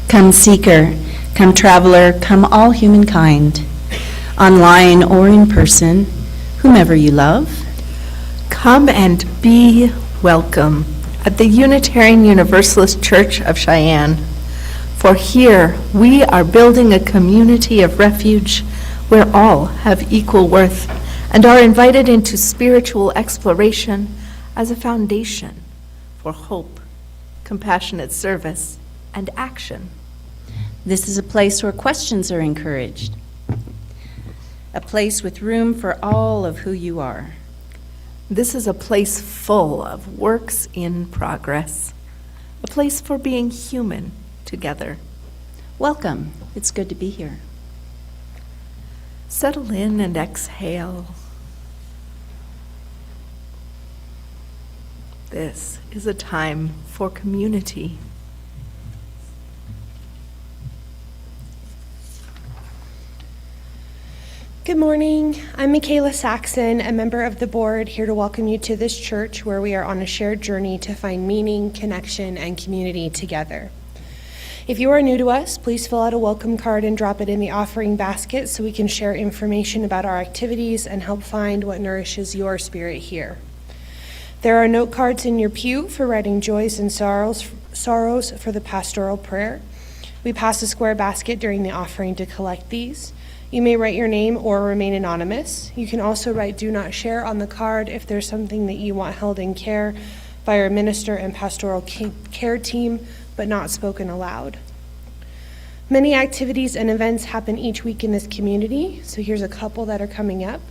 Come seeker, come traveler, come all humankind, online or in person, whomever you love. Come and be welcome at the Unitarian Universalist Church of Cheyenne. For here we are building a community of refuge where all have equal worth and are invited into spiritual exploration as a foundation for hope, compassionate service, and action. This is a place where questions are encouraged, a place with room for all of who you are. This is a place full of works in progress, a place for being human together. Welcome. It's good to be here. Settle in and exhale. This is a time for community. Good morning. I'm Michaela Saxon, a member of the board, here to welcome you to this church where we are on a shared journey to find meaning, connection, and community together. If you are new to us, please fill out a welcome card and drop it in the offering basket so we can share information about our activities and help find what nourishes your spirit here. There are note cards in your pew for writing joys and sorrows for the pastoral prayer. We pass a square basket during the offering to collect these. You may write your name or remain anonymous. You can also write "Do Not Share" on the card if there's something that you want held in care by our minister and pastoral care team, but not spoken aloud. Many activities and events happen each week in this community, so here's a couple that are coming up.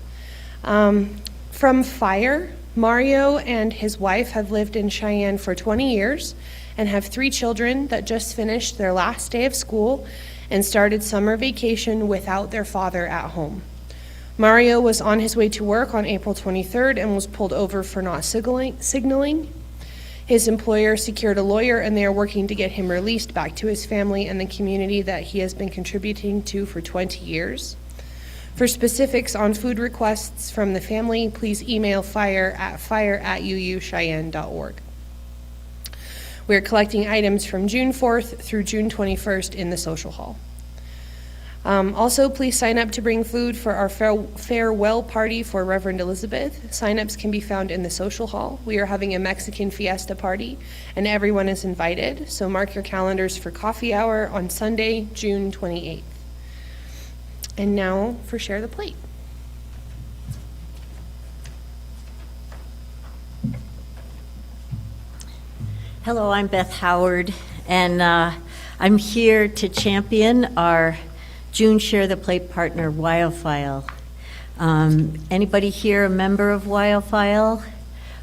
From FIRE, Mario and his wife have lived in Cheyenne for 20 years and have 3 children that just finished their last day of school and started summer vacation without their father at home. Mario was on his way to work on April 23rd and was pulled over for not signaling. His employer secured a lawyer and they are working to get him released back to his family and the community that he has been contributing to for 20 years. For specifics on food requests from the family, please email fire@uucheyenne.org. We are collecting items from June 4th through June 21st in the social hall. Also, please sign up to bring food for our farewell party for Reverend Elizabeth. Sign-ups can be found in the social hall. We are having a Mexican fiesta party, and everyone is invited, so mark your calendars for coffee hour on Sunday, June 28th. And now for Share the Plate. Hello, I'm Beth Howard, and I'm here to champion our June Share the Plate partner, WyoFile. Anybody here a member of WyoFile?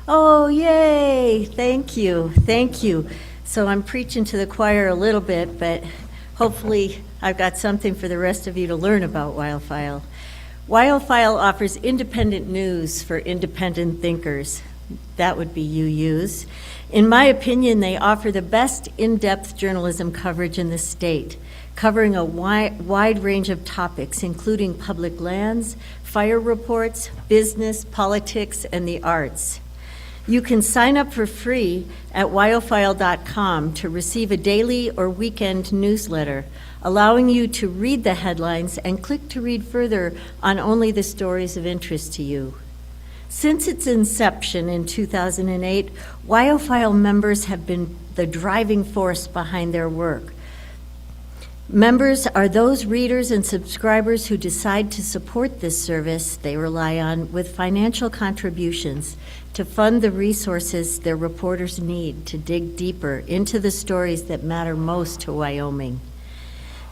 Oh, yay! Thank you, thank you. So I'm preaching to the choir a little bit, but hopefully I've got something for the rest of you to learn about WyoFile. WyoFile offers independent news for independent thinkers. That would be UUs. In my opinion, they offer the best in-depth journalism coverage in the state, covering a wide range of topics, including public lands, fire reports, business, politics, and the arts. You can sign up for free at wyofile.com to receive a daily or weekend newsletter, allowing you to read the headlines and click to read further on only the stories of interest to you. Since its inception in 2008, WyoFile members have been the driving force behind their work. Members are those readers and subscribers who decide to support this service they rely on with financial contributions to fund the resources their reporters need to dig deeper into the stories that matter most to Wyoming.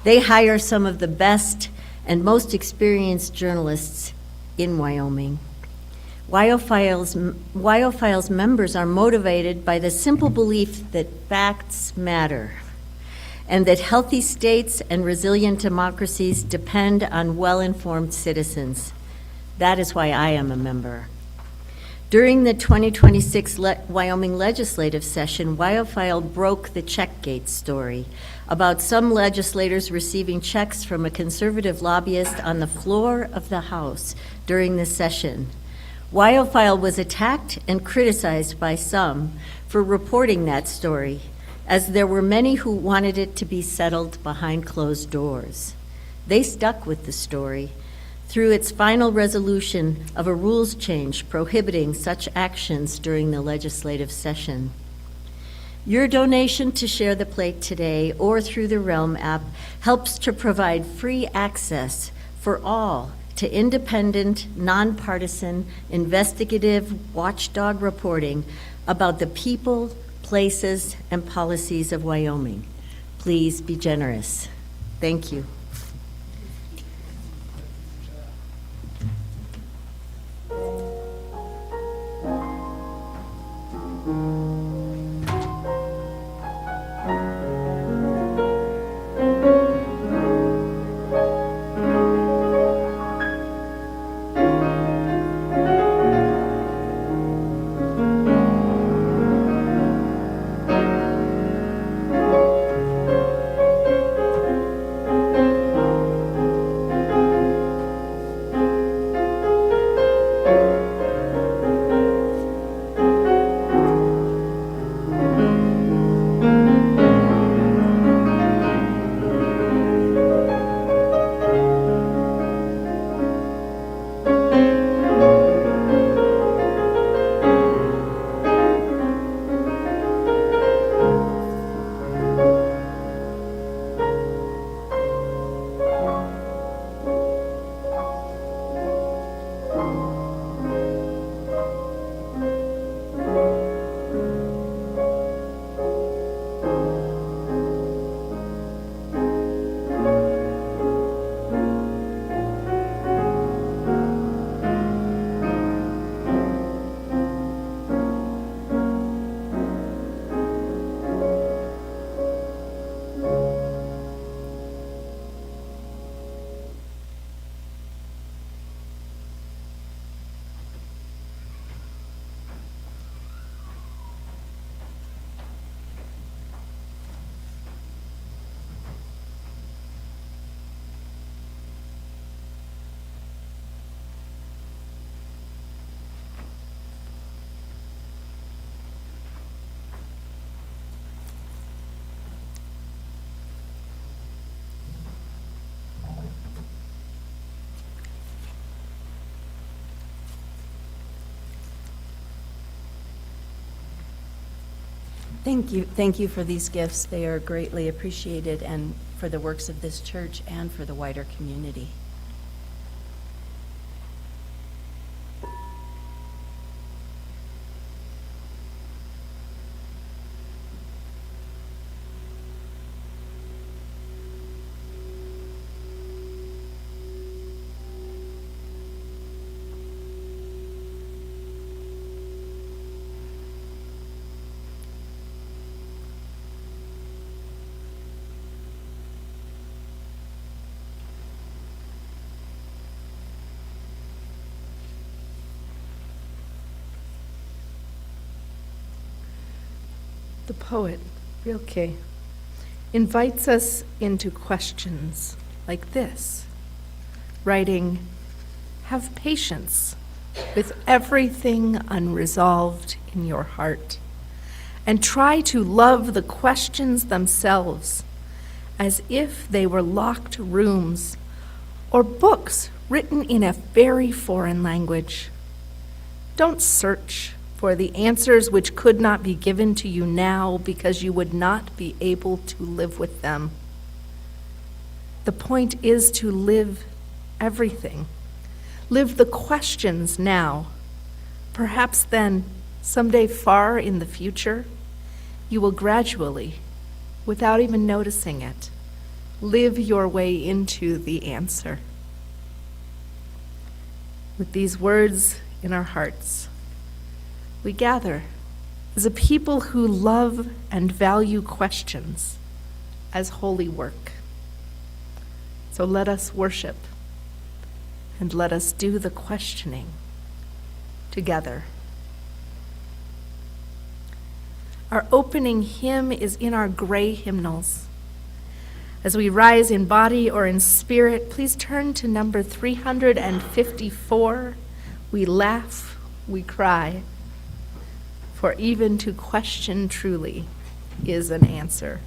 They hire some of the best and most experienced journalists in Wyoming. WyoFile's members are motivated by the simple belief that facts matter, and that healthy states and resilient democracies depend on well-informed citizens. That is why I am a member. During the 2026 Wyoming legislative session, WyoFile broke the Checkgate story about some legislators receiving checks from a conservative lobbyist on the floor of the House during the session. WyoFile was attacked and criticized by some for reporting that story, as there were many who wanted it to be settled behind closed doors. They stuck with the story through its final resolution of a rules change prohibiting such actions during the legislative session. Your donation to Share the Plate today or through the Realm app helps to provide free access for all to independent, nonpartisan, investigative watchdog reporting about the people, places, and policies of Wyoming. Please be generous. Thank you. Thank you for these gifts. They are greatly appreciated, and for the works of this church and for the wider community. The poet, Rilke, invites us into questions like this, writing, "Have patience with everything unresolved in your heart, and try to love the questions themselves as if they were locked rooms or books written in a very foreign language. Don't search for the answers which could not be given to you now because you would not be able to live with them. The point is to live everything. Live the questions now. Perhaps then, someday far in the future, you will gradually, without even noticing it, live your way into the answer." With these words in our hearts, we gather as a people who love and value questions as holy work. So let us worship and let us do the questioning together. Our opening hymn is in our gray hymnals. As we rise in body or in spirit, please turn to number 354. We laugh, we cry, for even to question truly is an answer.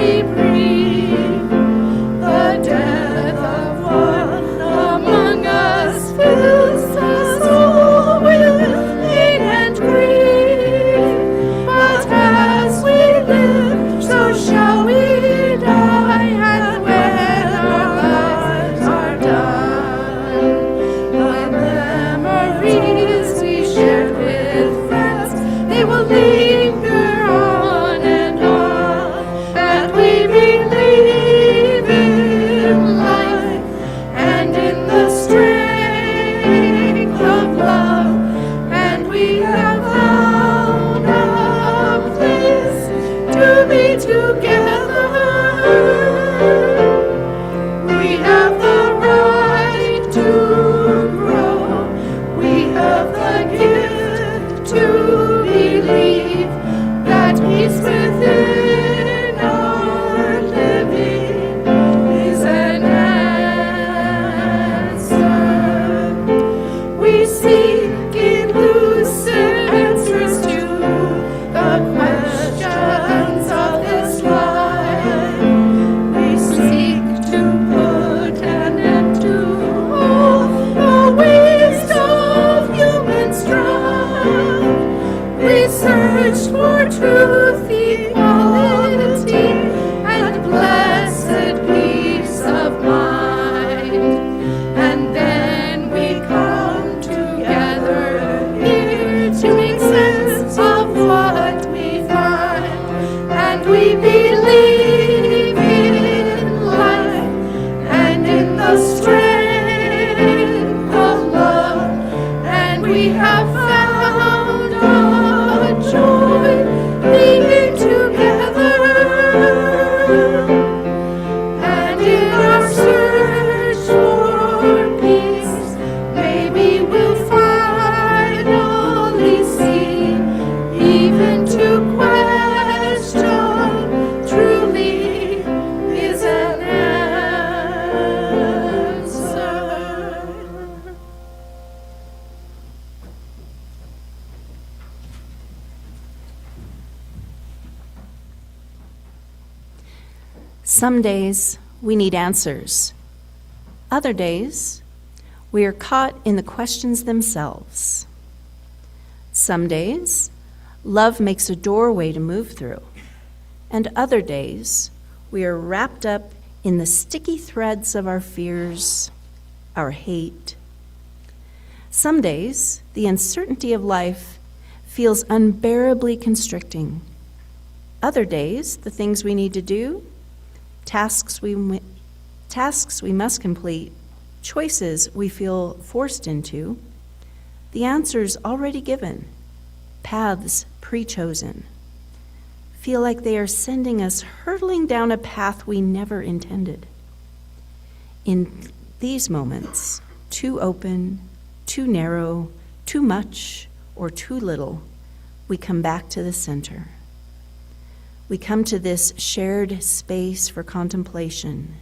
Very Some days we need answers. Other days we are caught in the questions themselves. Some days love makes a doorway to move through, and other days we are wrapped up in the sticky threads of our fears, our hate. Some days the uncertainty of life feels unbearably constricting. Other days, the things we need to do, tasks we must complete, choices we feel forced into, the answers already given, paths pre-chosen, feel like they are sending us hurtling down a path we never intended. In these moments, too open, too narrow, too much, or too little, we come back to the center. We come to this shared space for contemplation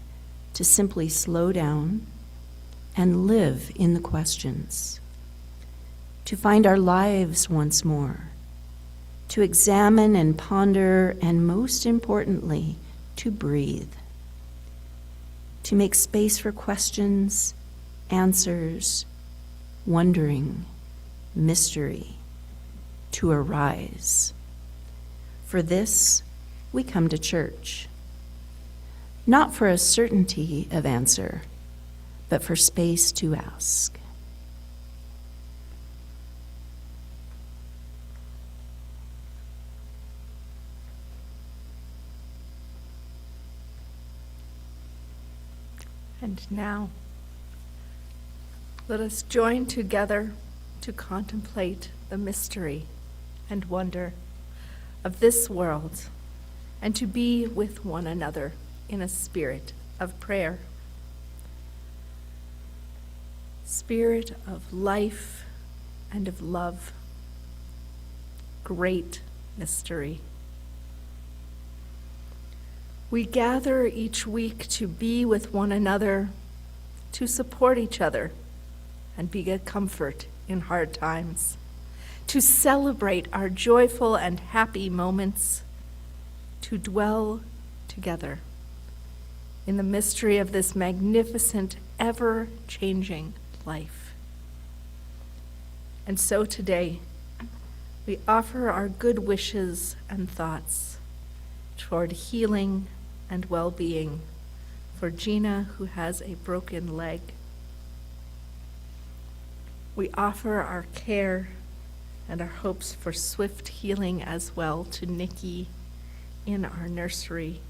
to simply slow down and live in the questions, to find our lives once more, to examine and ponder, and most importantly, to breathe, to make space for questions, answers, wondering, mystery, to arise. For this, we come to church, not for a certainty of answer, but for space to ask. And now, let us join together to contemplate the mystery and wonder of this world, and to be with one another in a spirit of prayer. Spirit of life and of love, great mystery. We gather each week to be with one another, to support each other, and be a comfort in hard times, to celebrate our joyful and happy moments, to dwell together in the mystery of this magnificent, ever-changing life. And so today, we offer our good wishes and thoughts toward healing and well-being for Gina, who has a broken leg. We offer our care and our hopes for swift healing as well to Nikki in our nursery,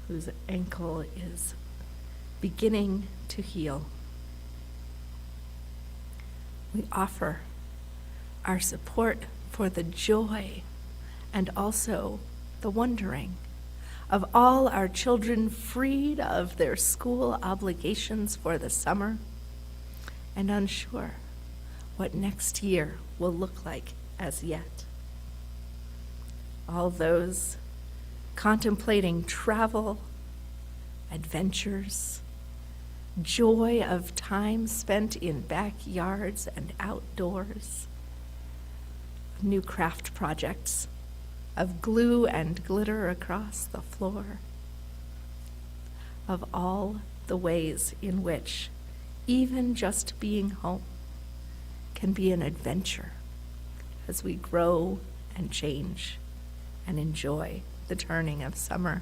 whose ankle is beginning to heal. We offer our support for the joy and also the wondering of all our children freed of their school obligations for the summer and unsure what next year will look like as yet. All those contemplating travel, adventures, joy of time spent in backyards and outdoors, new craft projects, of glue and glitter across the floor, of all the ways in which even just being home can be an adventure as we grow and change and enjoy the turning of summer.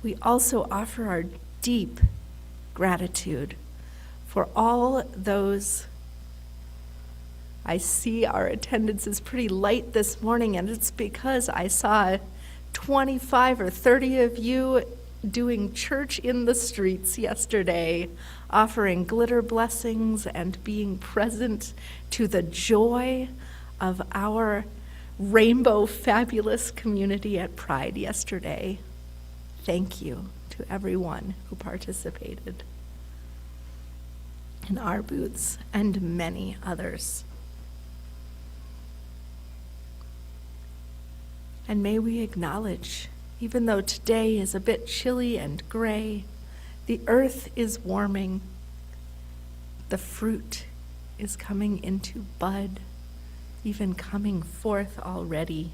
We also offer our deep gratitude for all those. I see our attendance is pretty light this morning, and it's because I saw 25 or 30 of you doing church in the streets yesterday, offering glitter blessings and being present to the joy of our rainbow fabulous community at Pride yesterday. Thank you to everyone who participated in our booths and many others. And may we acknowledge, even though today is a bit chilly and gray, the earth is warming, the fruit is coming into bud, even coming forth already.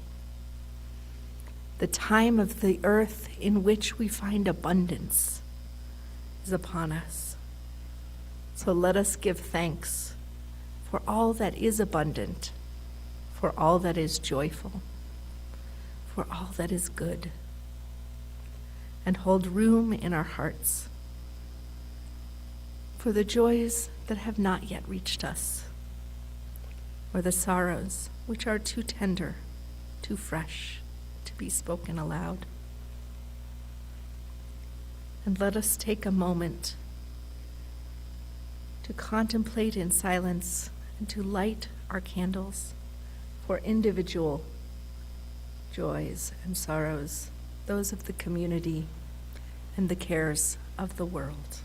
The time of the earth in which we find abundance is upon us. So let us give thanks for all that is abundant, for all that is joyful, for all that is good, and hold room in our hearts for the joys that have not yet reached us, or the sorrows which are too tender, too fresh to be spoken aloud. And let us take a moment to contemplate in silence and to light our candles for individual joys and sorrows, those of the community and the cares of the world.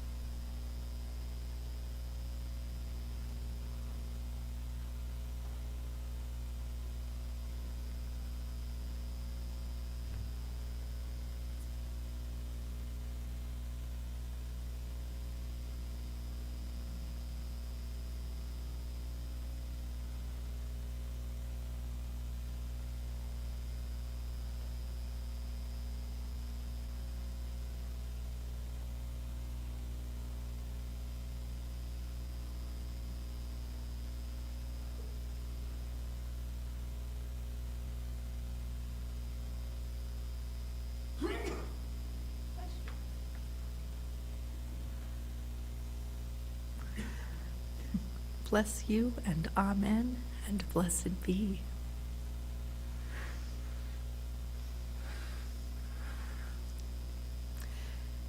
Bless you and amen and blessed be.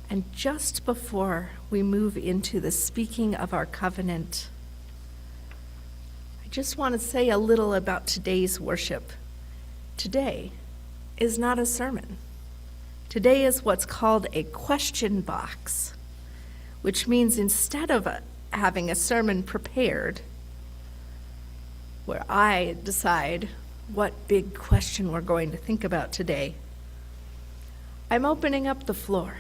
And just before we move into the speaking of our covenant, I just want to say a little about today's worship. Today is not a sermon. Today is what's called a question box, which means instead of having a sermon prepared, where I decide what big question we're going to think about today, I'm opening up the floor.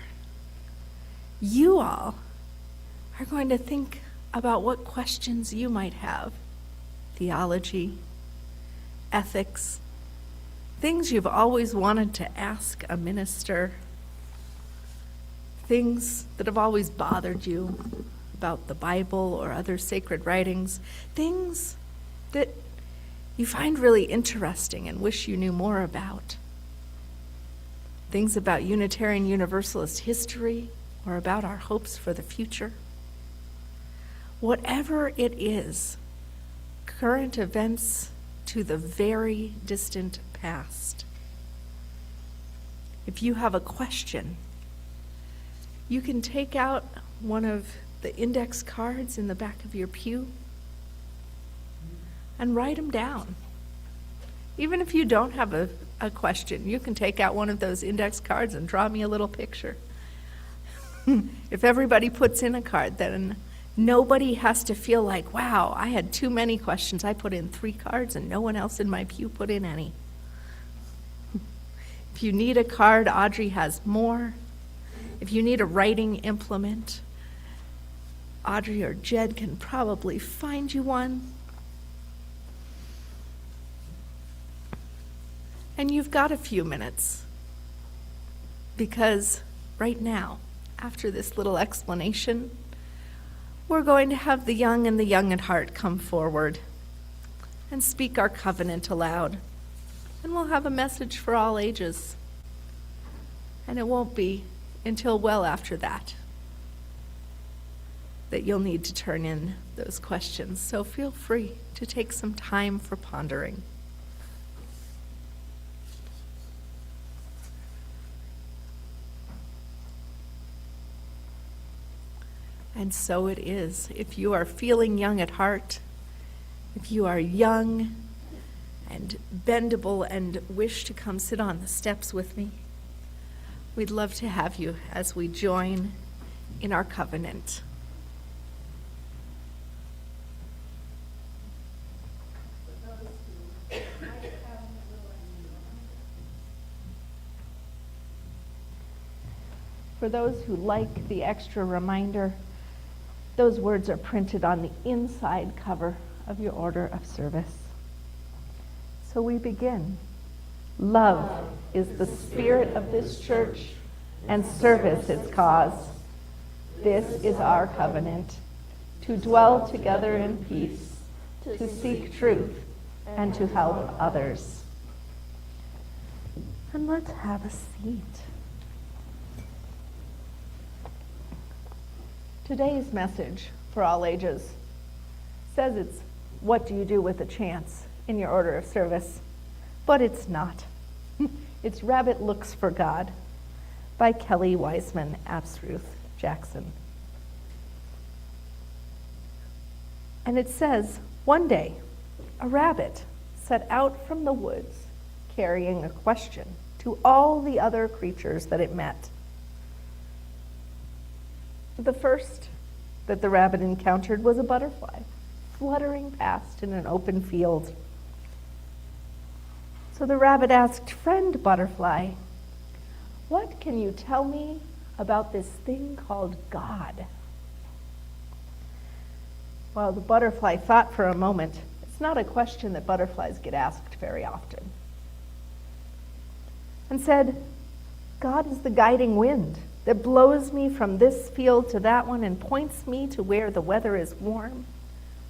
You all are going to think about what questions you might have. Theology, ethics, things you've always wanted to ask a minister, things that have always bothered you about the Bible or other sacred writings, things that you find really interesting and wish you knew more about, things about Unitarian Universalist history or about our hopes for the future. Whatever it is, current events to the very distant past. If you have a question, you can take out one of the index cards in the back of your pew and write them down. Even if you don't have a question, you can take out one of those index cards and draw me a little picture. If everybody puts in a card, then nobody has to feel like, wow, I had too many questions. I put in 3 cards and no one else in my pew put in any. If you need a card, Audrey has more. If you need a writing implement, Audrey or Jed can probably find you one. And you've got a few minutes, because right now, after this little explanation, we're going to have the young and the young at heart come forward and speak our covenant aloud. And we'll have a message for all ages. And it won't be until well after that you'll need to turn in those questions. So feel free to take some time for pondering. And so it is. If you are feeling young at heart, if you are young and bendable and wish to come sit on the steps with me, we'd love to have you as we join in our covenant. For those who like the extra reminder, those words are printed on the inside cover of your order of service. So we begin Love is the spirit of this church, and service its cause. This is our covenant, to dwell together in peace, to seek truth, and to help others. And let's have a seat. Today's message for all ages says it's what do you do with a chance in your order of service, but it's not. It's Rabbit Looks for God by Kelly Wiseman Apsruth Jackson. And it says, one day, a rabbit set out from the woods carrying a question to all the other creatures that it met. The first that the rabbit encountered was a butterfly fluttering past in an open field. So the rabbit asked, "Friend butterfly, what can you tell me about this thing called God?" Well, the butterfly thought for a moment. It's not a question that butterflies get asked very often. And said, "God is the guiding wind that blows me from this field to that one and points me to where the weather is warm,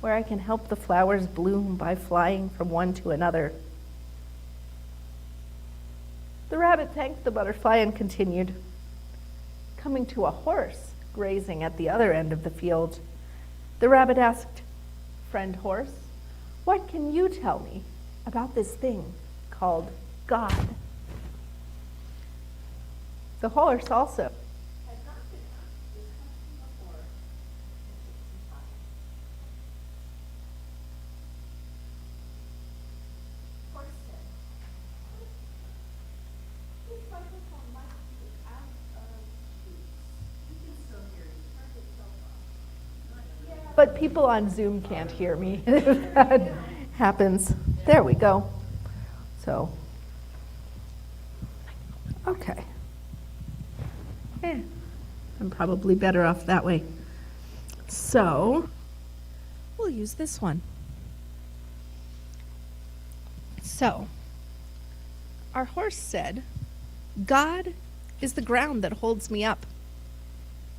where I can help the flowers bloom by flying from one to another." The rabbit thanked the butterfly and continued. Coming to a horse grazing at the other end of the field, the rabbit asked, "Friend horse, what can you tell me about this thing called God?" The horse also had not been asked this question before. Horse said, "This microphone might be out of use. You can still hear it. Turn itself off." Yeah, but people on Zoom can't hear me. That happens. There we go. So, okay. I'm probably better off that way. So, we'll use this one. So, our horse said, "God is the ground that holds me up,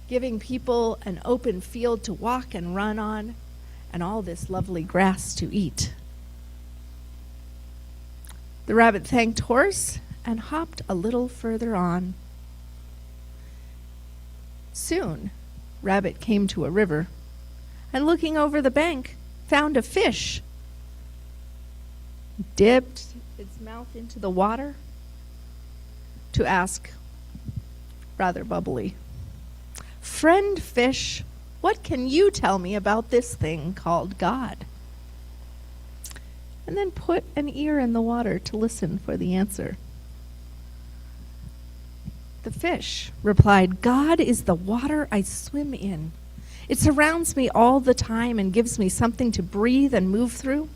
giving people an open field to walk and run on, and all this lovely grass to eat." The rabbit thanked horse and hopped a little further on. Soon, Rabbit came to a river, and looking over the bank, found a fish. Dipped its mouth into the water to ask, rather bubbly, "Friend fish, what can you tell me about this thing called God?" And then put an ear in the water to listen for the answer. The fish replied, "God is the water I swim in. It surrounds me all the time and gives me something to breathe and move through.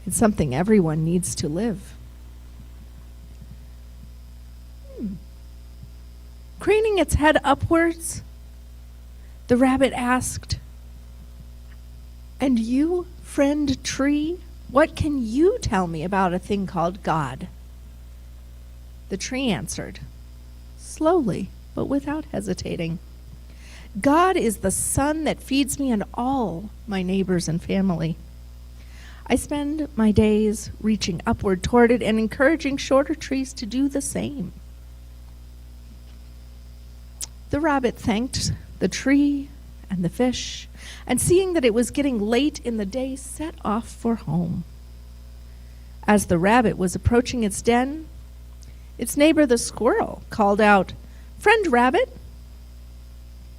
It's something everyone needs to live." Craning its head upwards, the rabbit asked, "And you, friend tree, what can you tell me about a thing called God?" The tree answered, slowly, but without hesitating, "God is the sun that feeds me and all my neighbors and family. I spend my days reaching upward toward it and encouraging shorter trees to do the same." The rabbit thanked the tree and the fish, and seeing that it was getting late in the day, set off for home. As the rabbit was approaching its den, its neighbor the squirrel called out, "Friend rabbit,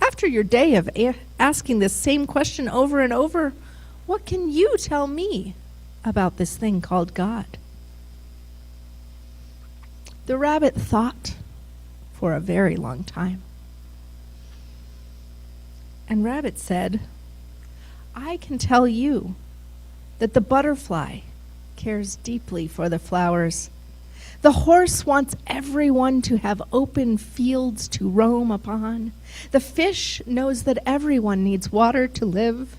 after your day of asking this same question over and over, what can you tell me about this thing called God?" The rabbit thought for a very long time. And Rabbit said, "I can tell you that the butterfly cares deeply for the flowers. The horse wants everyone to have open fields to roam upon. The fish knows that everyone needs water to live.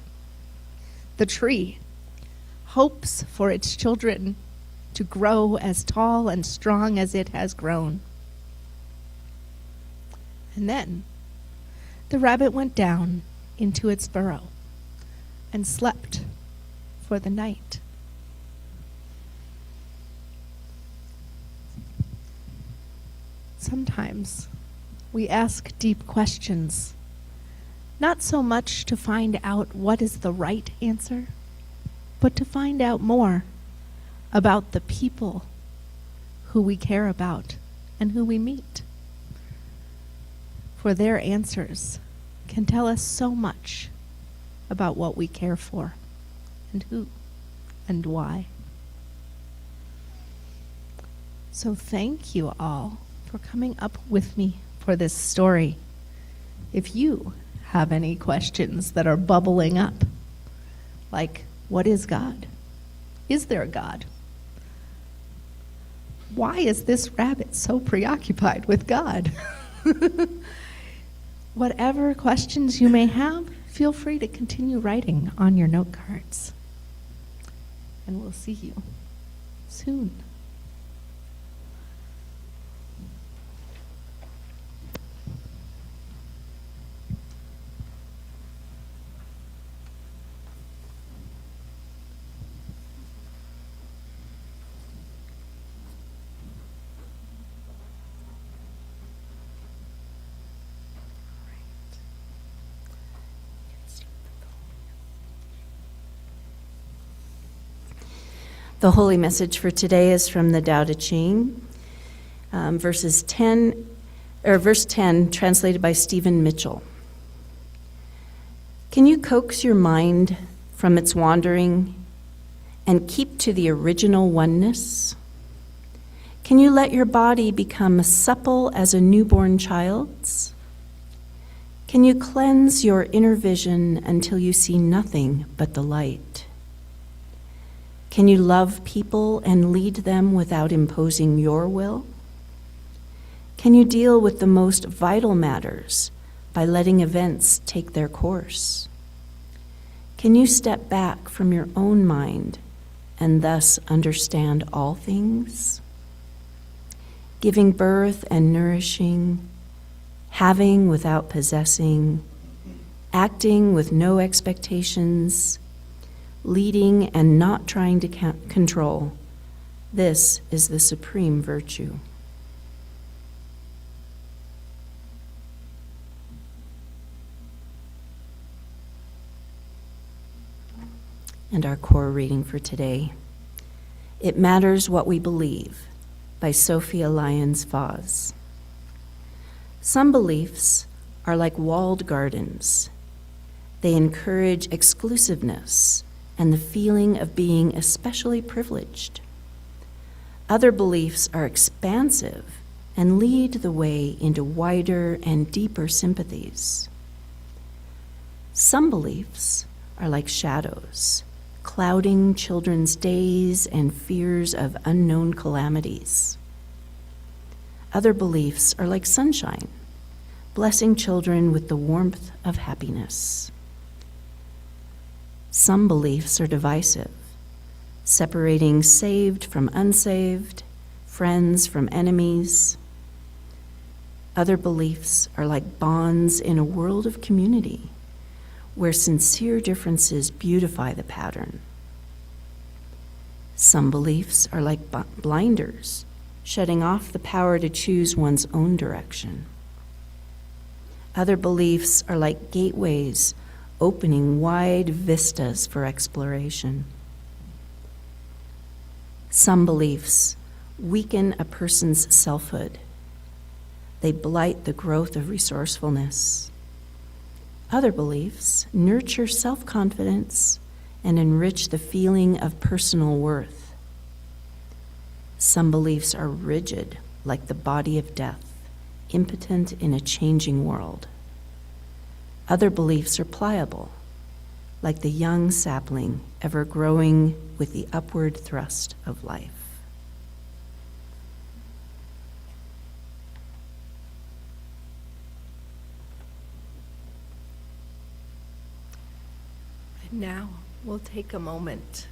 The tree hopes for its children to grow as tall and strong as it has grown. And then the rabbit went down into its burrow and slept for the night. Sometimes we ask deep questions, not so much to find out what is the right answer, but to find out more about the people who we care about and who we meet. For their answers can tell us so much about what we care for and who and why. So thank you all for coming up with me for this story. If you have any questions that are bubbling up, like, what is God? Is there a God? Why is this rabbit so preoccupied with God? Whatever questions you may have, feel free to continue writing on your note cards. And we'll see you soon. The holy message for today is from the Tao Te Ching, verse 10, translated by Stephen Mitchell. Can you coax your mind from its wandering and keep to the original oneness? Can you let your body become supple as a newborn child's? Can you cleanse your inner vision until you see nothing but the light? Can you love people and lead them without imposing your will? Can you deal with the most vital matters by letting events take their course? Can you step back from your own mind and thus understand all things? Giving birth and nourishing, having without possessing, acting with no expectations, leading and not trying to control. This is the supreme virtue. And our core reading for today, It Matters What We Believe, by Sophia Lyons Foss. Some beliefs are like walled gardens. They encourage exclusiveness and the feeling of being especially privileged. Other beliefs are expansive and lead the way into wider and deeper sympathies. Some beliefs are like shadows, clouding children's days and fears of unknown calamities. Other beliefs are like sunshine, blessing children with the warmth of happiness. Some beliefs are divisive, separating saved from unsaved, friends from enemies. Other beliefs are like bonds in a world of community, where sincere differences beautify the pattern. Some beliefs are like blinders, shutting off the power to choose one's own direction. Other beliefs are like gateways, opening wide vistas for exploration. Some beliefs weaken a person's selfhood. They blight the growth of resourcefulness. Other beliefs nurture self-confidence and enrich the feeling of personal worth. Some beliefs are rigid, like the body of death, impotent in a changing world. Other beliefs are pliable, like the young sapling ever growing with the upward thrust of life. And now we'll take a moment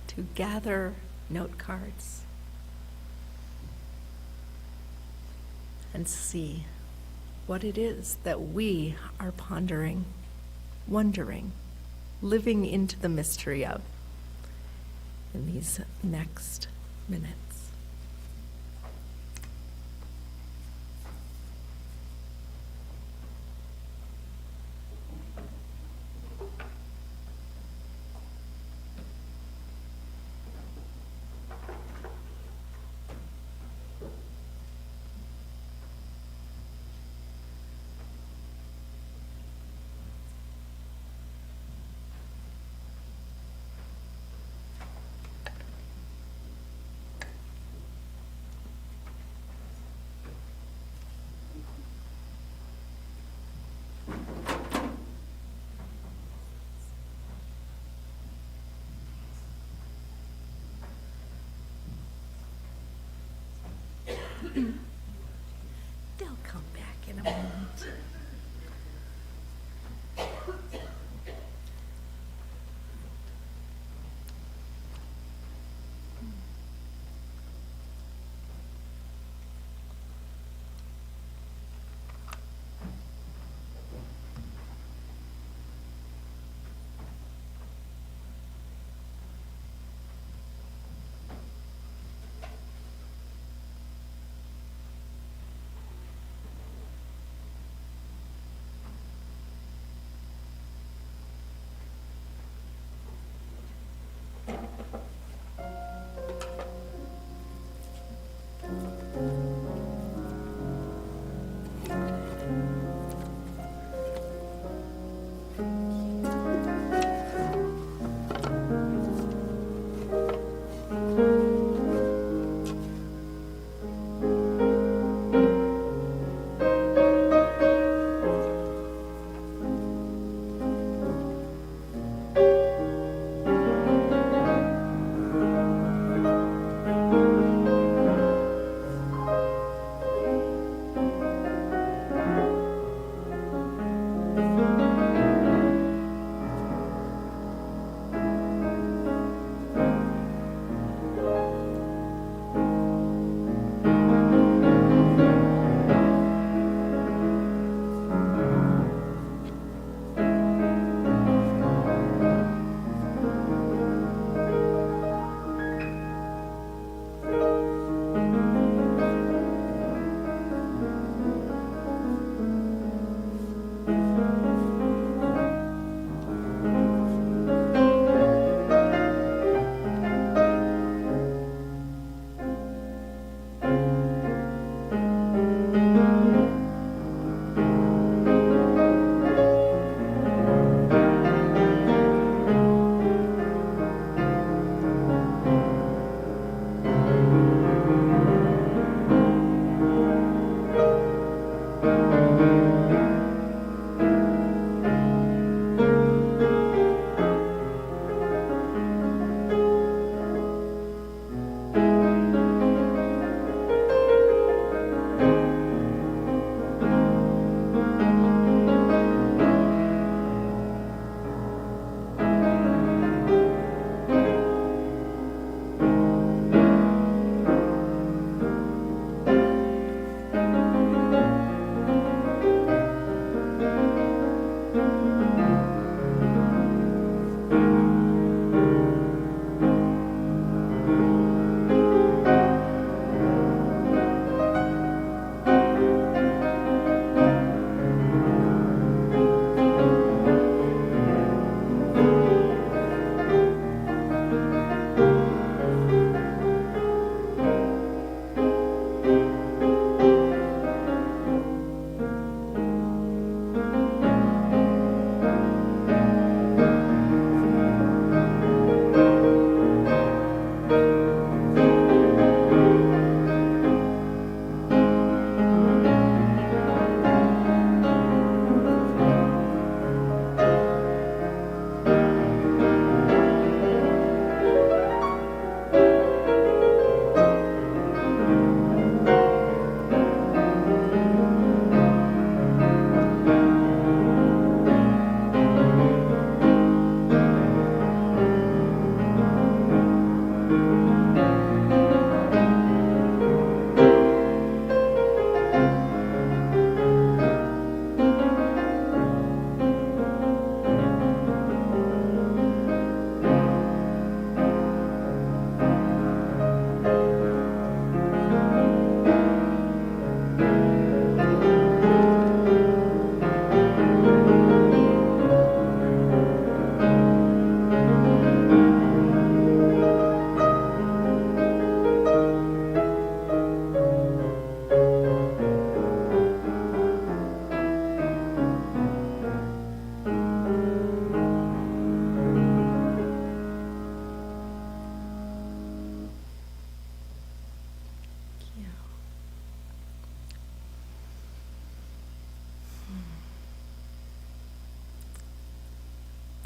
to gather note cards and see what it is that we are pondering, wondering, living into the mystery of in these next minutes. They'll come back in a moment.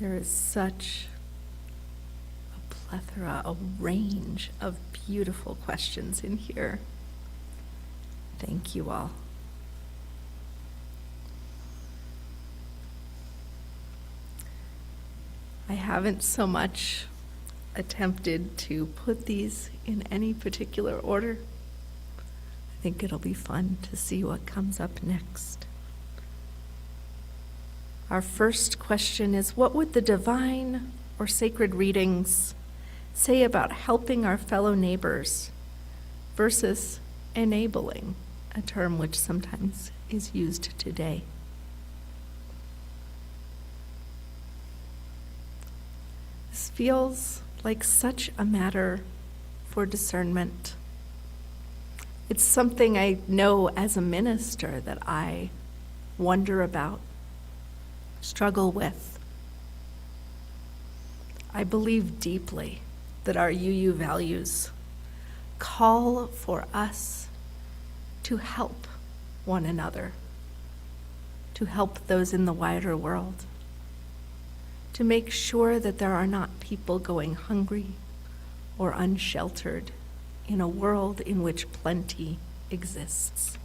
There is such a plethora, a range of beautiful questions in here. Thank you all. I haven't so much attempted to put these in any particular order. I think it'll be fun to see what comes up next. Our first question is, what would the divine or sacred readings say about helping our fellow neighbors versus enabling, a term which sometimes is used today? This feels like such a matter for discernment. It's something I know as a minister that I wonder about, struggle with. I believe deeply that our UU values call for us to help one another, to help those in the wider world, to make sure that there are not people going hungry or unsheltered in a world in which plenty exists.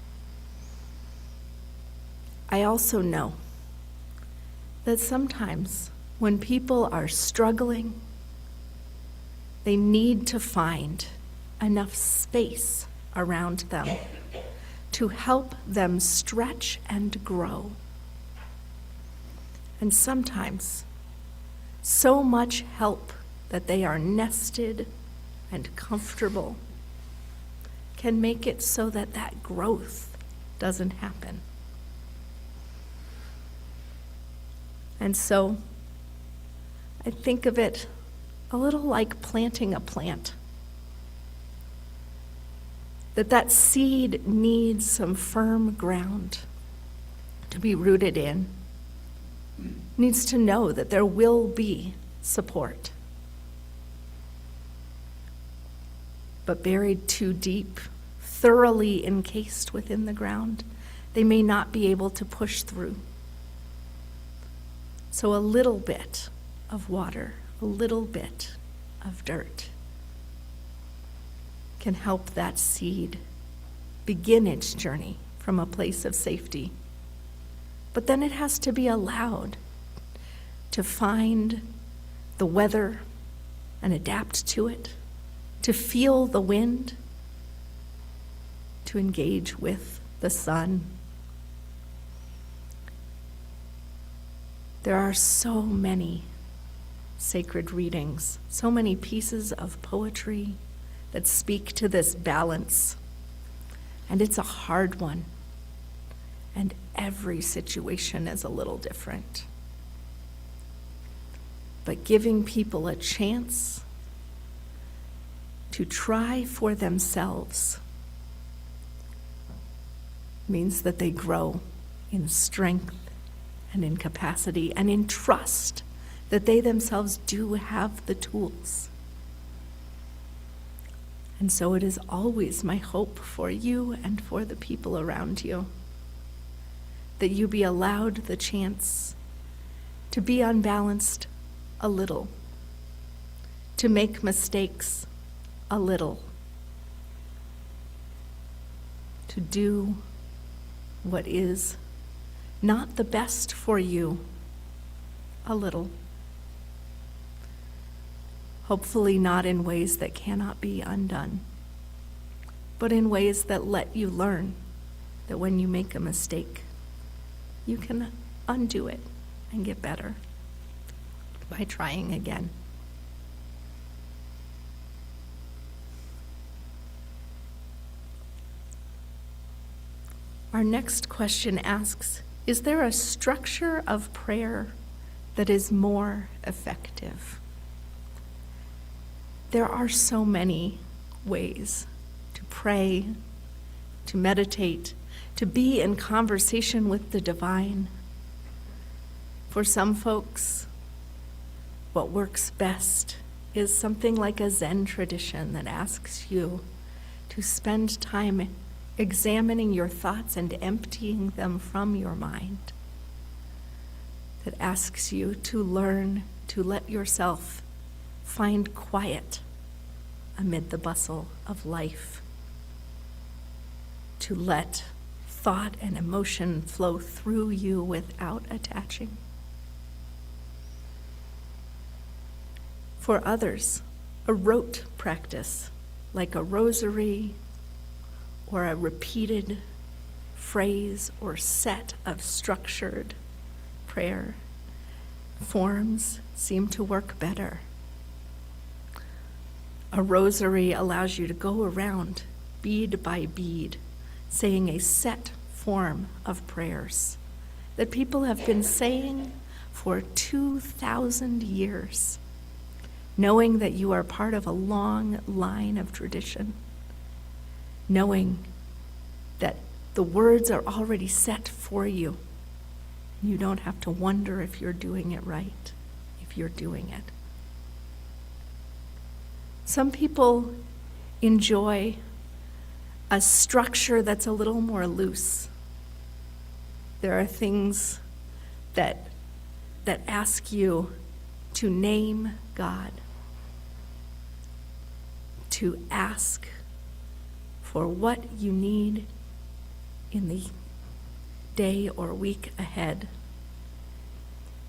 I also know that sometimes when people are struggling, they need to find enough space around them to help them stretch and grow. And sometimes, so much help that they are nested and comfortable can make it so that that growth doesn't happen. And so I think of it a little like planting a plant. That seed needs some firm ground to be rooted in, needs to know that there will be support. But buried too deep, thoroughly encased within the ground, they may not be able to push through. So a little bit of water, a little bit of dirt can help that seed begin its journey from a place of safety. But then it has to be allowed to find the weather and adapt to it, to feel the wind, to engage with the sun. There are so many sacred readings, so many pieces of poetry that speak to this balance. And it's a hard one. And every situation is a little different. But giving people a chance to try for themselves means that they grow in strength and in capacity and in trust that they themselves do have the tools. And so it is always my hope for you and for the people around you that you be allowed the chance to be unbalanced a little, to make mistakes a little, to do what is not the best for you a little. Hopefully not in ways that cannot be undone, but in ways that let you learn that when you make a mistake, you can undo it and get better by trying again. Our next question asks, is there a structure of prayer that is more effective? There are so many ways to pray, to meditate, to be in conversation with the divine. For some folks, what works best is something like a Zen tradition that asks you to spend time examining your thoughts and emptying them from your mind. that asks you to learn to let yourself find quiet amid the bustle of life, to let thought and emotion flow through you without attaching. For others, a rote practice, like a rosary or a repeated phrase or set of structured prayer forms, seem to work better. A rosary allows you to go around bead by bead, saying a set form of prayers that people have been saying for 2,000 years, knowing that you are part of a long line of tradition, knowing that the words are already set for you. You don't have to wonder if you're doing it right, if you're doing it. Some people enjoy a structure that's a little more loose. There are things that ask you to name God, to ask for what you need in the day or week ahead,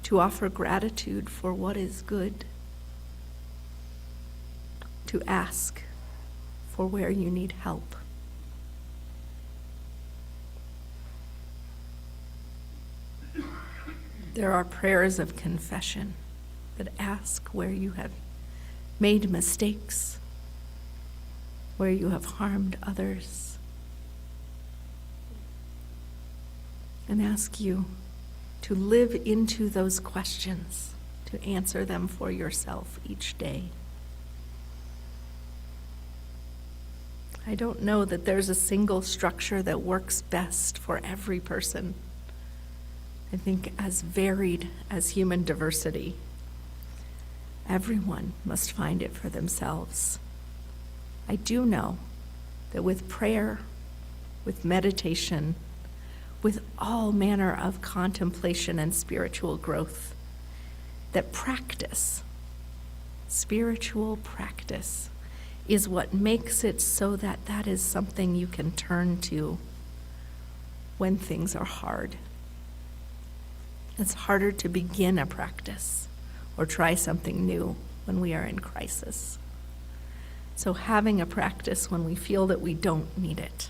to offer gratitude for what is good, to ask for where you need help. There are prayers of confession that ask where you have made mistakes, where you have harmed others, and ask you to live into those questions, to answer them for yourself each day. I don't know that there's a single structure that works best for every person. I think as varied as human diversity, everyone must find it for themselves. I do know that with prayer, with meditation, with all manner of contemplation and spiritual growth, that practice, spiritual practice, is what makes it so that that is something you can turn to when things are hard. It's harder to begin a practice or try something new when we are in crisis. So having a practice when we feel that we don't need it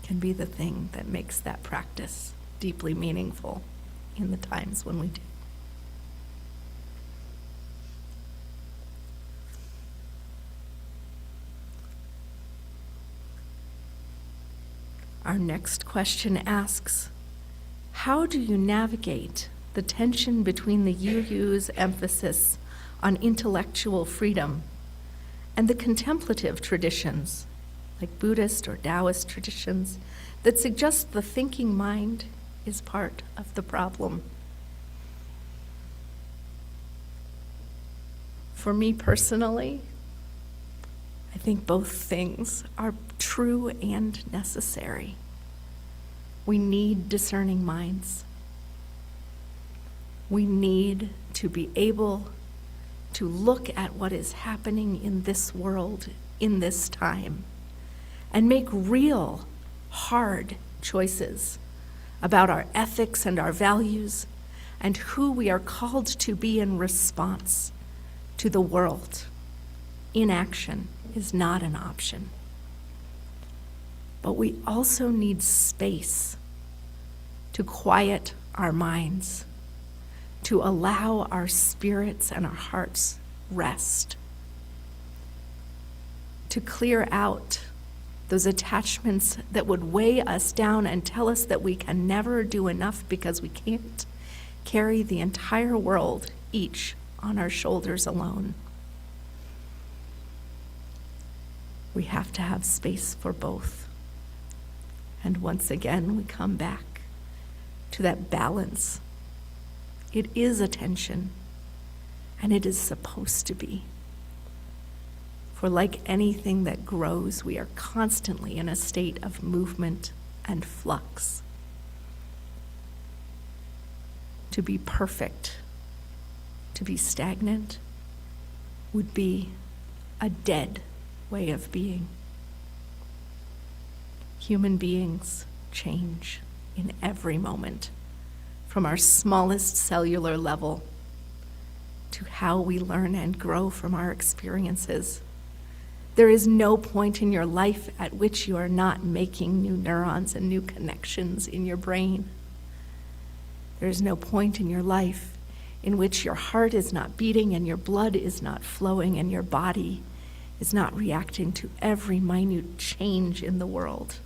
can be the thing that makes that practice deeply meaningful in the times when we do. Our next question asks, how do you navigate the tension between the UU's emphasis on intellectual freedom and the contemplative traditions, like Buddhist or Taoist traditions, that suggest the thinking mind is part of the problem? For me personally, I think both things are true and necessary. We need discerning minds. We need to be able to look at what is happening in this world, in this time, and make real, hard choices about our ethics and our values and who we are called to be in response to the world. Inaction is not an option. But we also need space to quiet our minds, to allow our spirits and our hearts rest, to clear out those attachments that would weigh us down and tell us that we can never do enough because we can't carry the entire world each on our shoulders alone. We have to have space for both. And once again, we come back to that balance. It is a tension, and it is supposed to be. For like anything that grows, we are constantly in a state of movement and flux. to be perfect, to be stagnant, would be a dead way of being. Human beings change in every moment, from our smallest cellular level to how we learn and grow from our experiences. There is no point in your life at which you are not making new neurons and new connections in your brain. There is no point in your life in which your heart is not beating and your blood is not flowing and your body is not reacting to every minute change in the world.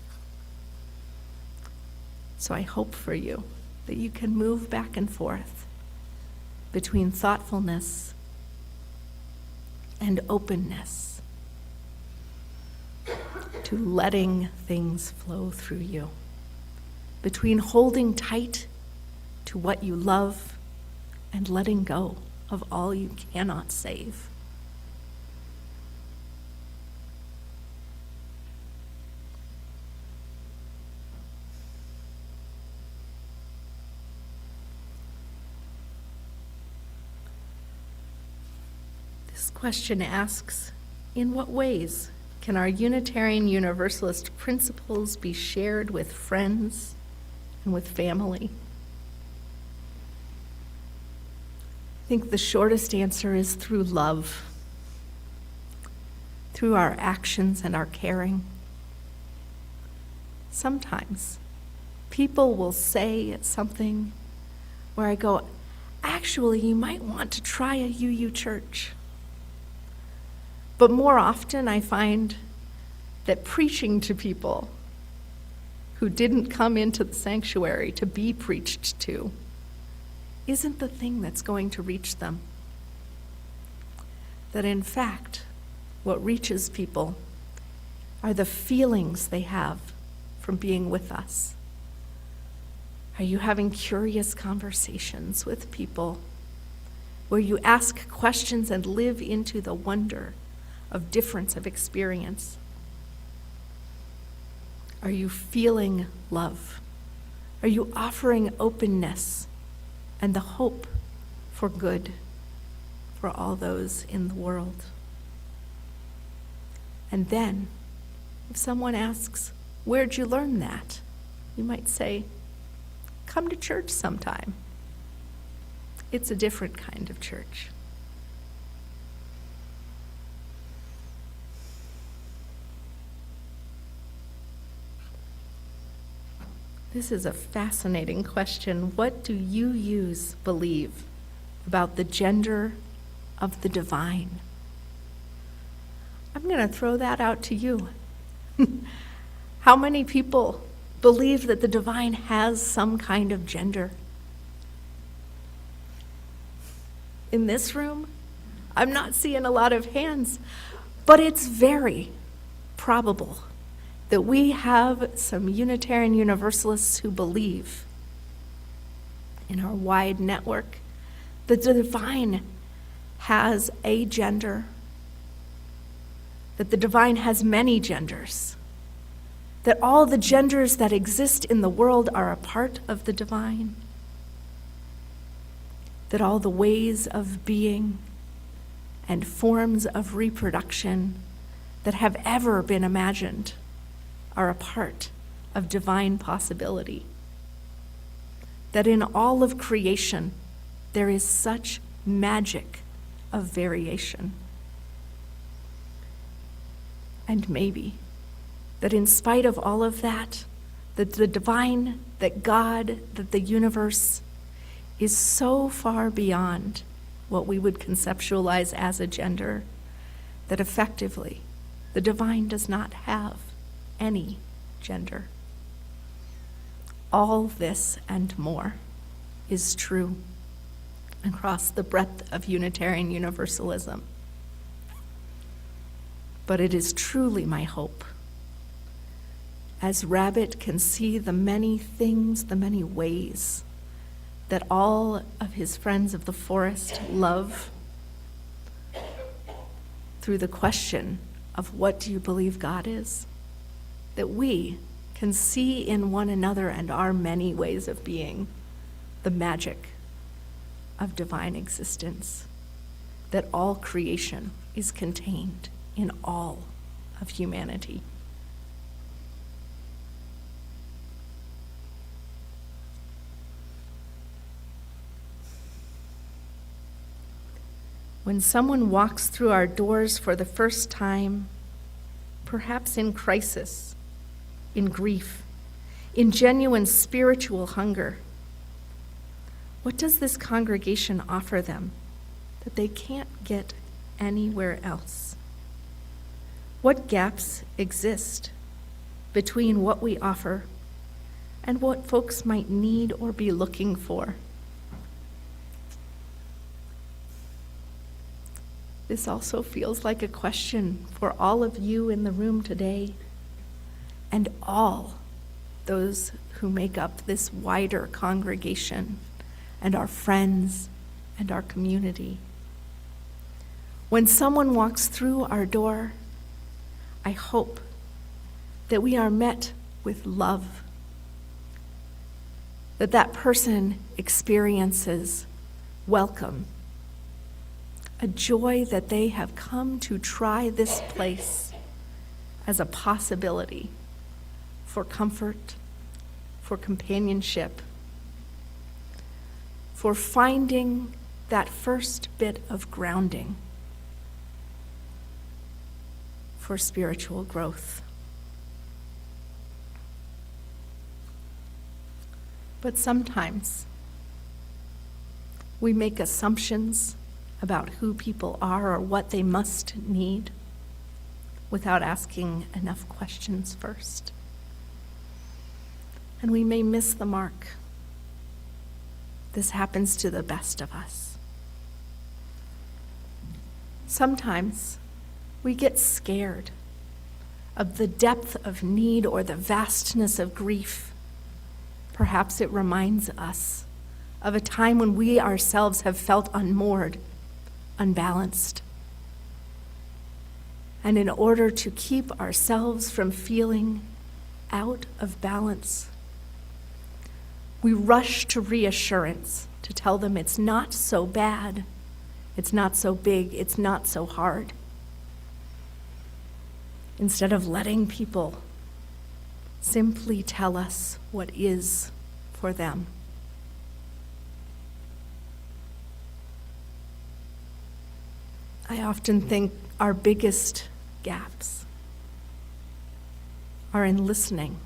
So I hope for you that you can move back and forth between thoughtfulness and openness to letting things flow through you, between holding tight to what you love and letting go of all you cannot save. This question asks, in what ways can our Unitarian Universalist principles be shared with friends and with family? I think the shortest answer is through love, through our actions and our caring. Sometimes people will say something where I go, actually, you might want to try a UU church. But more often I find that preaching to people who didn't come into the sanctuary to be preached to isn't the thing that's going to reach them. That in fact, what reaches people are the feelings they have from being with us. Are you having curious conversations with people where you ask questions and live into the wonder of difference of experience? Are you feeling love? Are you offering openness and the hope for good for all those in the world? And then, if someone asks, where'd you learn that? You might say, come to church sometime. It's a different kind of church. This is a fascinating question. What do you believe about the gender of the divine? I'm going to throw that out to you. How many people believe that the divine has some kind of gender? In this room, I'm not seeing a lot of hands, but it's very probable that we have some Unitarian Universalists who believe in our wide network that the divine has a gender, that the divine has many genders, that all the genders that exist in the world are a part of the divine, that all the ways of being and forms of reproduction that have ever been imagined are a part of divine possibility. That in all of creation, there is such magic of variation. And maybe that in spite of all of that, that the divine, that God, that the universe is so far beyond what we would conceptualize as a gender, that effectively the divine does not have any gender. All this and more is true across the breadth of Unitarian Universalism. But it is truly my hope, as Rabbit can see the many things, the many ways that all of his friends of the forest love, through the question of what do you believe God is, that we can see in one another and our many ways of being the magic of divine existence, that all creation is contained in all of humanity. When someone walks through our doors for the first time, perhaps in crisis, in grief, in genuine spiritual hunger, what does this congregation offer them that they can't get anywhere else? What gaps exist between what we offer and what folks might need or be looking for? This also feels like a question for all of you in the room today and all those who make up this wider congregation and our friends and our community. When someone walks through our door, I hope that we are met with love, that that person experiences welcome, a joy that they have come to try this place as a possibility for comfort, for companionship, for finding that first bit of grounding, for spiritual growth. But sometimes we make assumptions about who people are or what they must need without asking enough questions first. And we may miss the mark. This happens to the best of us. Sometimes we get scared of the depth of need or the vastness of grief. Perhaps it reminds us of a time when we ourselves have felt unmoored, unbalanced. And in order to keep ourselves from feeling out of balance, we rush to reassurance to tell them it's not so bad, it's not so big, it's not so hard. Instead of letting people simply tell us what is for them. I often think our biggest gaps are in listening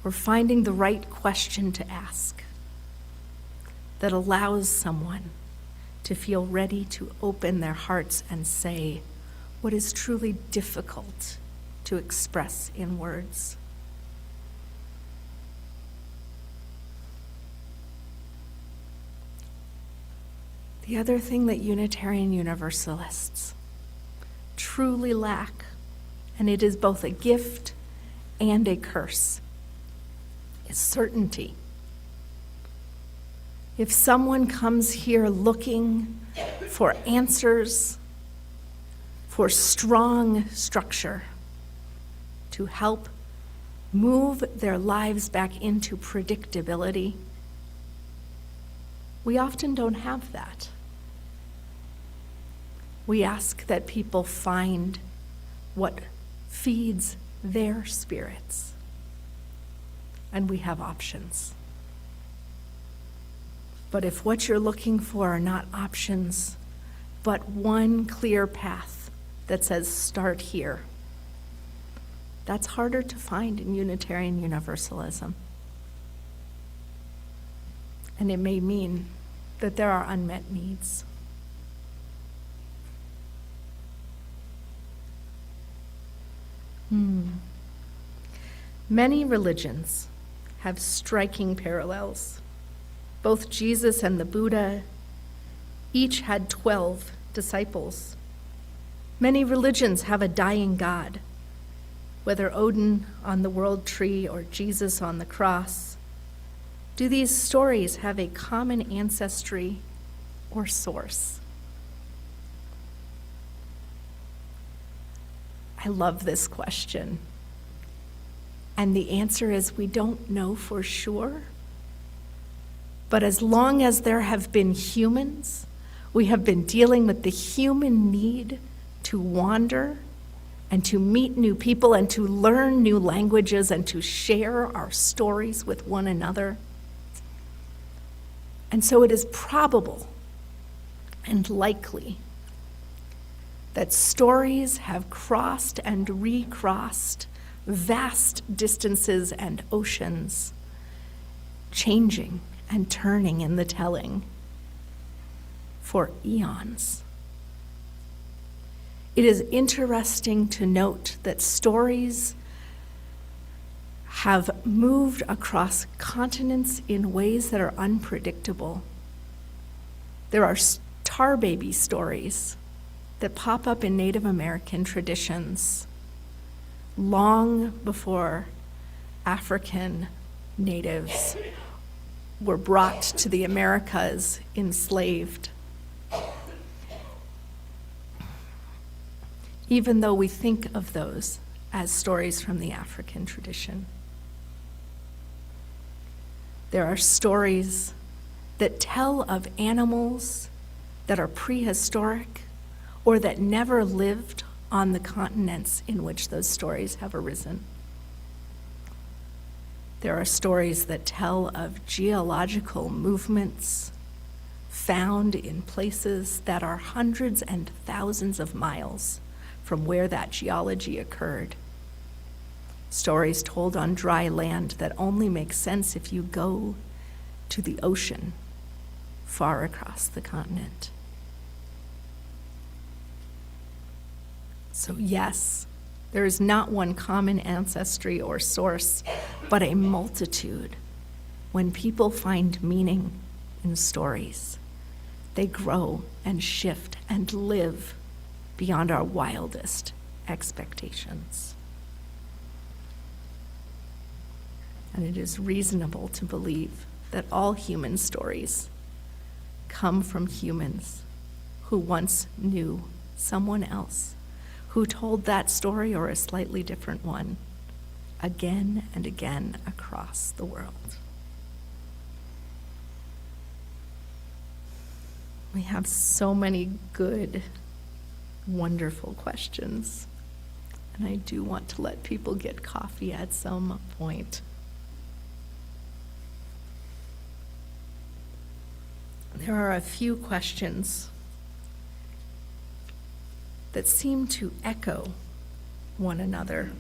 or finding the right question to ask that allows someone to feel ready to open their hearts and say what is truly difficult to express in words. The other thing that Unitarian Universalists truly lack, and it is both a gift and a curse, is certainty. If someone comes here looking for answers, for strong structure to help move their lives back into predictability, we often don't have that. We ask that people find what feeds their spirits, and we have options. But if what you're looking for are not options, but one clear path that says start here, that's harder to find in Unitarian Universalism. And it may mean that there are unmet needs. Many religions have striking parallels. Both Jesus and the Buddha each had 12 disciples. Many religions have a dying God, whether Odin on the world tree or Jesus on the cross. Do these stories have a common ancestry or source? I love this question. And the answer is we don't know for sure. But as long as there have been humans, we have been dealing with the human need to wander and to meet new people and to learn new languages and to share our stories with one another. And so it is probable and likely that stories have crossed and recrossed vast distances and oceans, changing and turning in the telling for eons. It is interesting to note that stories have moved across continents in ways that are unpredictable. There are tar baby stories that pop up in Native American traditions long before African natives were brought to the Americas enslaved. Even though we think of those as stories from the African tradition. There are stories that tell of animals that are prehistoric or that never lived on the continents in which those stories have arisen. There are stories that tell of geological movements found in places that are hundreds and thousands of miles from where that geology occurred. Stories told on dry land that only make sense if you go to the ocean far across the continent. So yes, there is not one common ancestry or source, but a multitude. When people find meaning in stories, they grow and shift and live beyond our wildest expectations. And it is reasonable to believe that all human stories come from humans who once knew someone else who told that story or a slightly different one again and again across the world. We have so many good, wonderful questions, and I do want to let people get coffee at some point. There are a few questions that seem to echo one another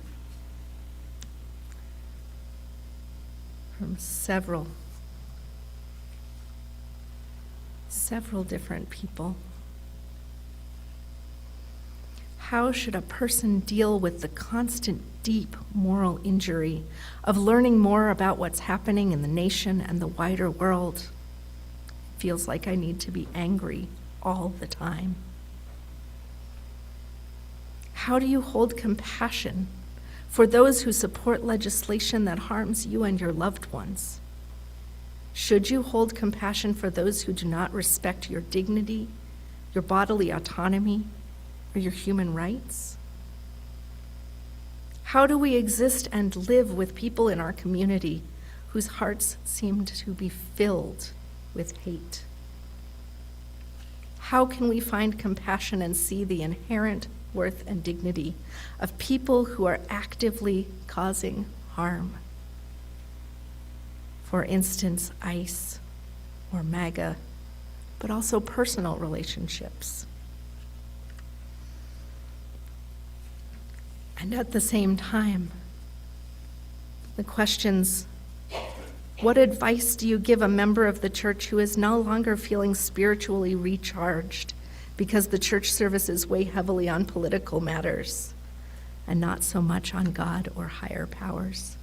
from several different people. How should a person deal with the constant, deep moral injury of learning more about what's happening in the nation and the wider world? It feels like I need to be angry all the time. How do you hold compassion for those who support legislation that harms you and your loved ones? Should you hold compassion for those who do not respect your dignity, your bodily autonomy, or your human rights? How do we exist and live with people in our community whose hearts seem to be filled with hate? How can we find compassion and see the inherent worth and dignity of people who are actively causing harm? For instance, ICE or MAGA, but also personal relationships. And at the same time, the questions, what advice do you give a member of the church who is no longer feeling spiritually recharged because the church services weigh heavily on political matters and not so much on God or higher powers?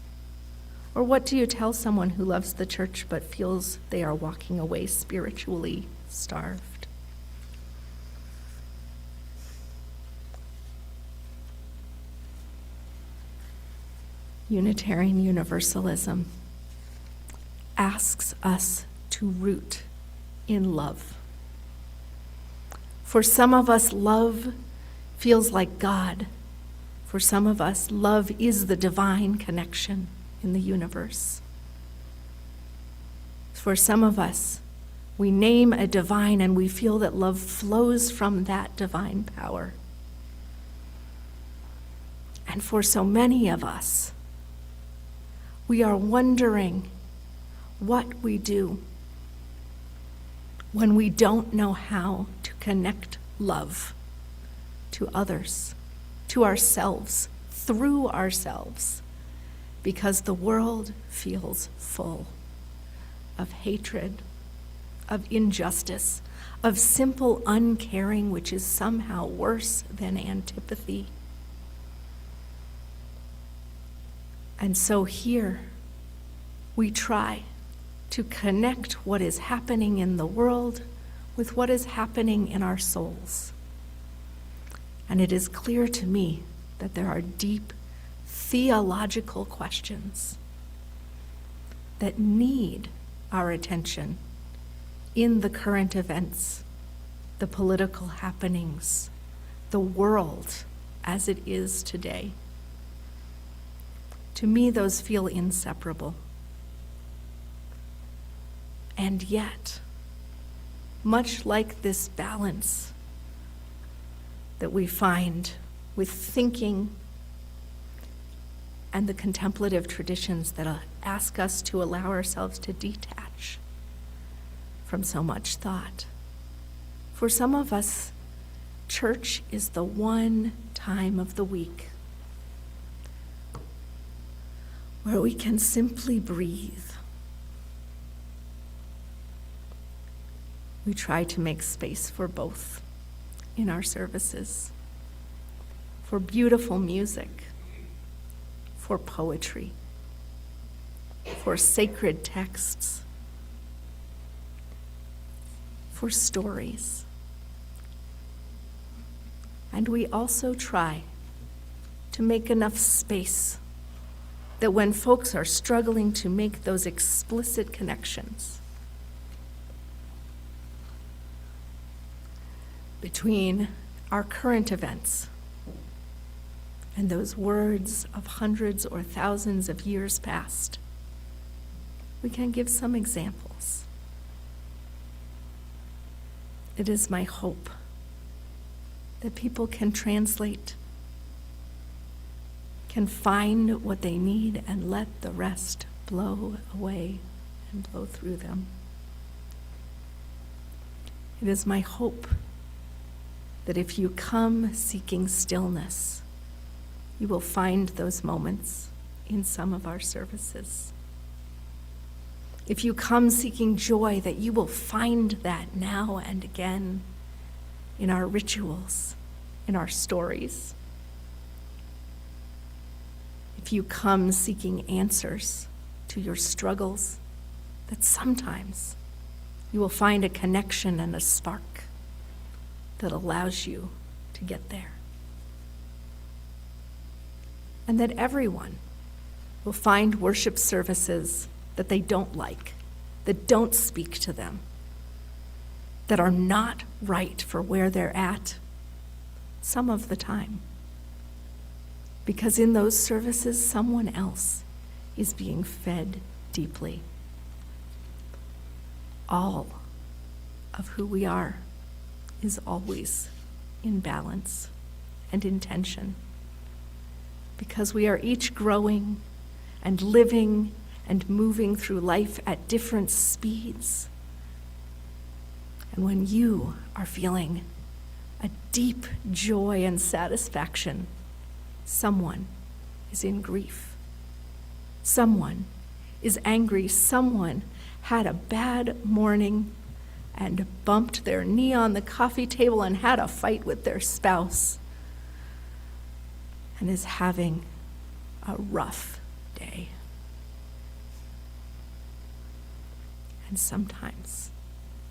Or what do you tell someone who loves the church but feels they are walking away spiritually starved? Unitarian Universalism asks us to root in love. For some of us, love feels like God. For some of us, love is the divine connection in the universe. For some of us, we name a divine and we feel that love flows from that divine power. And for so many of us, we are wondering what we do when we don't know how to connect love to others, to ourselves, through ourselves, because the world feels full of hatred, of injustice, of simple uncaring, which is somehow worse than antipathy. And so here, we try to connect what is happening in the world with what is happening in our souls. And it is clear to me that there are deep theological questions that need our attention in the current events, the political happenings, the world as it is today. To me, those feel inseparable. And yet, much like this balance that we find with thinking and the contemplative traditions that ask us to allow ourselves to detach from so much thought, for some of us, church is the one time of the week where we can simply breathe. We try to make space for both in our services, for beautiful music, for poetry, for sacred texts, for stories. And we also try to make enough space that when folks are struggling to make those explicit connections between our current events and those words of hundreds or thousands of years past, we can give some examples. It is my hope that people can translate, can find what they need, and let the rest blow away and blow through them. It is my hope that if you come seeking stillness, you will find those moments in some of our services. If you come seeking joy, that you will find that now and again in our rituals, in our stories. If you come seeking answers to your struggles, that sometimes you will find a connection and a spark that allows you to get there. And that everyone will find worship services that they don't like, that don't speak to them, that are not right for where they're at some of the time. Because in those services, someone else is being fed deeply. All of who we are is always in balance and in tension, because we are each growing and living and moving through life at different speeds. And when you are feeling a deep joy and satisfaction, someone is in grief. Someone is angry. Someone had a bad morning and bumped their knee on the coffee table and had a fight with their spouse and is having a rough day. And sometimes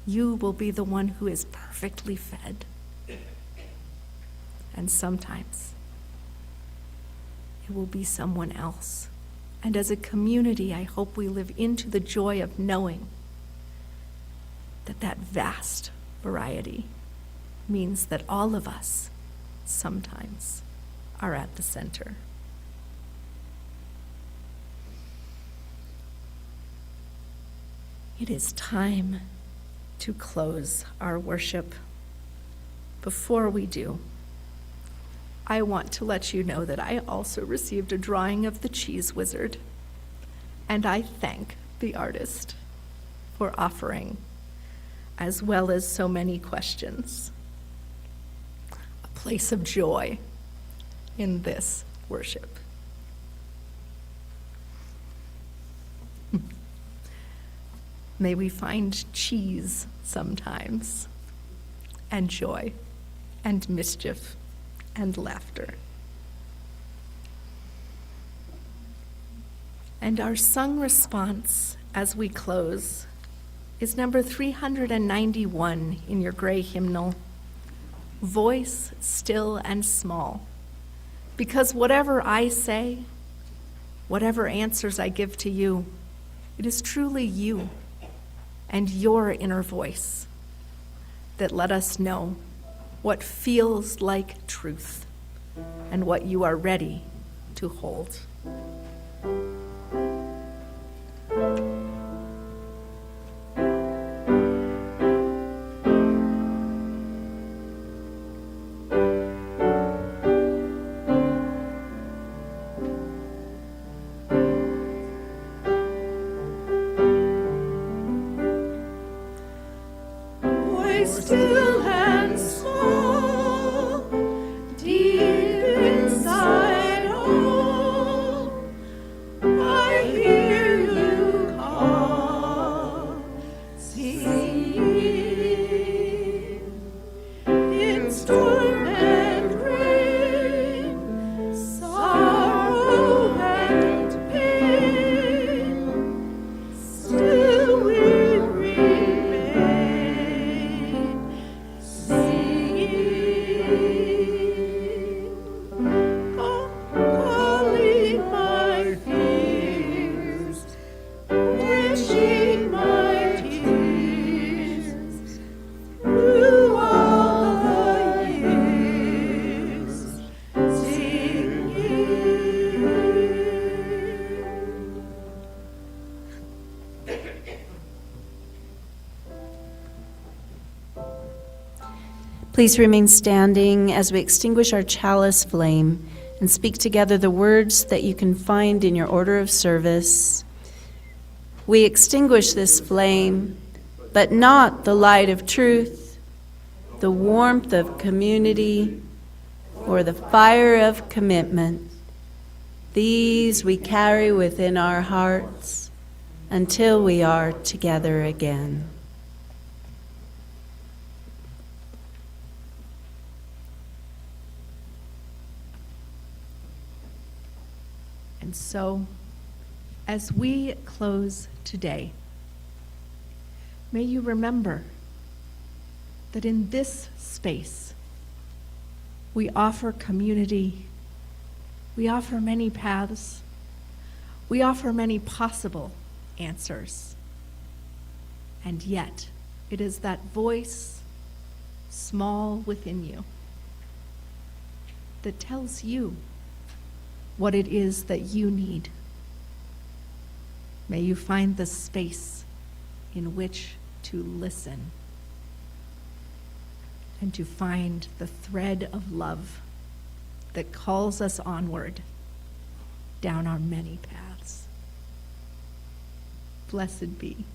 you will be the one who is perfectly fed. And sometimes it will be someone else. And as a community, I hope we live into the joy of knowing that that vast variety means that all of us sometimes are at the center. It is time to close our worship. Before we do, I want to let you know that I also received a drawing of the Cheese Wizard, and I thank the artist for offering, as well as so many questions, a place of joy in this worship. May we find cheese sometimes, and joy, and mischief, and laughter. And our sung response as we close is number 391 in your gray hymnal, Voice Still and Small. Because whatever I say, whatever answers I give to you, it is truly you and your inner voice that let us know what feels like truth and what you are ready to hold. Still and small, deep inside all, I hear you call, singing. In storm and rain, sorrow and pain, still we remain. Calling my fears, quenching my tears, through all the years, singing. Please remain standing as we extinguish our chalice flame and speak together the words that you can find in your order of service. We extinguish this flame, but not the light of truth, the warmth of community, or the fire of commitment. These we carry within our hearts until we are together again. And so, as we close today, may you remember that in this space, we offer community, we offer many paths, we offer many possible answers. And yet, it is that voice, small within you, that tells you what it is that you need. May you find the space in which to listen and to find the thread of love that calls us onward down our many paths. Blessed be